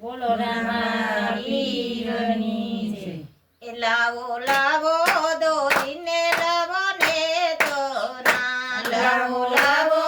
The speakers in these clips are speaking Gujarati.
બોલો રામા પીરની જય. એ લાવો લાવો દોરીને લાવો ને તોરા લાવો લાવો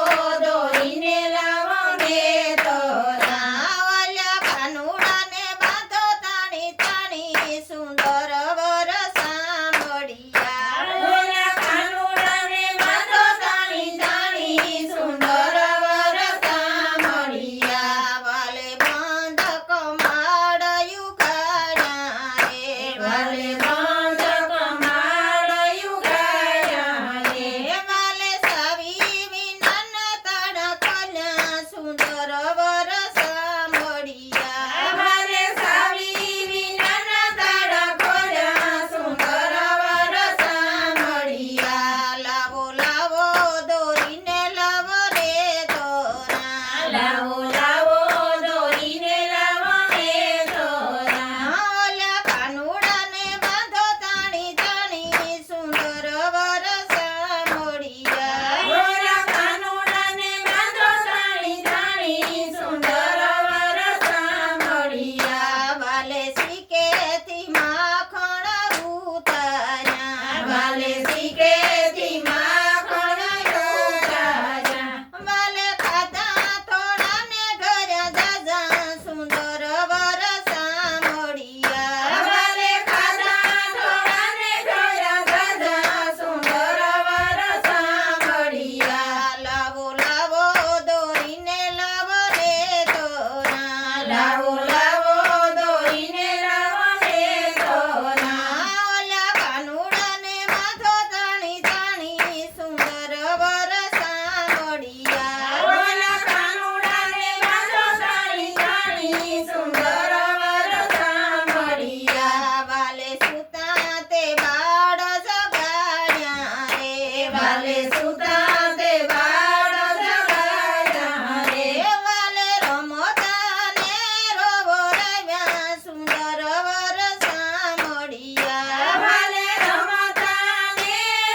દોરીને લાવો ને તોરા. વાલ્યા કાનુડાને બાંધો તાણી તાણી સુંદર વર સાંભળિયા ઓલા કાનુડાને બાંધો તાણી તાણી સુંદર વર સાંભળિયા. વાલે બંધ કમાડયું ગાયા રે વાલે બંધ કમાડયું ગાયા રે. વાલે સાવી વિનાના તાડા કન્યા સુંદર વર સાંભળિયા વાલે સાવી વિનાના તાળા ખોલ્યા સુંદર વર સાંભળિયા. લાવો લાવો દોરીને લાવો રે તોરા લાવો લાવો દોરીને લાવો ને તોરા. ઓલા કાનુડાને બાંધો તાણી તાણી સુંદર વર સાંભળિયા ઓલા કાનુડાને બાંધો તાણી તાણી સુંદર વર સાંભળિયા. વાલે શીકેથી માખણ ઉતાર્યા વાલે શીકેથી માખણ ઉતાર્યા. વાલે ખાધા થોડા ને ઘર્યા જાજા સુંદર વર સાંભળિયા વાલે ખાધા થોડા ને જોયા દાદા સુંદર વર સાંભળિયા. લાવો લાવો દોરીને લાવો રે તોરા લાવો લાવો દોરીને લાવો ને તોરા. ઓલા કાનુડાને બાંધો તાણી તાણી સુંદર વર સાંભળિયા ઓલા કાનુડાને બાંધો તાણી તાણી સુંદર વર સાંભળિયા. વાલે સુતા તે બાળ જગાડ્યા રે વાલે સુતા તે બાળ જગાડ્યા રે. વાલે રમતા ને રોવરાવ્યા સુંદર વર સાંભળિયા વાલે રમતા ને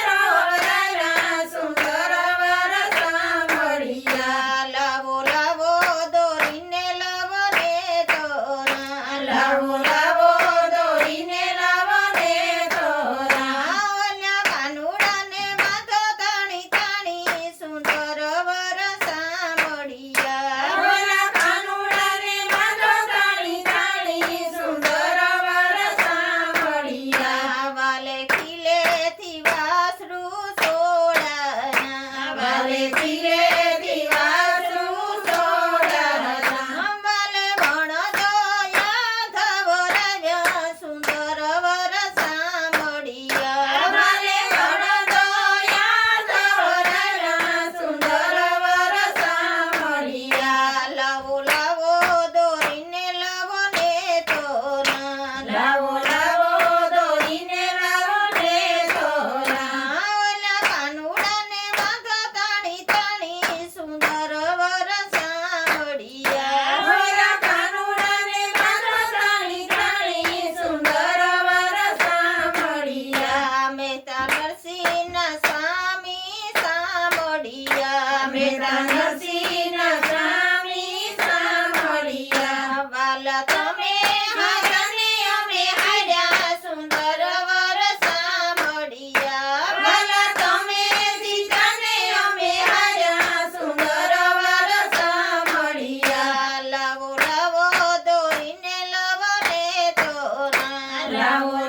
રોવરાવ્યા સુંદર વર સાંભળિયા. લાવો લાવો દોરીને લાવો રે તોરા લાવો લાવો દોરીને લાવો ને તોરા. ઓલા કાનુડાને બાંધો તાણી તાણી સુંદર વર સાંભળિયા ઓલા કાનુડાને બાંધો તાણી તાણી સુંદર વર સાંભળિયા. વાલે ખીલેથી વાસરું સોડાના વાલે ધીરેથી વાસરું સોડાના. વાલે વણજોયા ધવરાવ્યા સુંદર વર સાંભળિયા વાલે વણજોયા ધવરાવ્યા સુંદર વર સાંભળિયા. લાવો લાવો દોરીને લાવો ને તોરા લાવો લાવો દોરીને લાવો ને તોરા. ઓલા કાનુડાને બાંધો તાણી તાણી સુંદર વર સાંભળિયા ઓલા કાનુડાને બાંધો તાણી તાણી સુંદર વર સાંભળિયા. મહેતા નરસિંહના સ્વામી સાંભળિયા મહેતા નરસિંહના સ્વામી સાંભળિયા. વાલા તમે હારને અમે હાર્યા સુંદર વર સાંભળિયા વાલા તમે સીતાને અમે હાર્યા સુંદર વર સાંભળિયા. લાવો લાવો દોરીને લાવો રે તોરા લાવો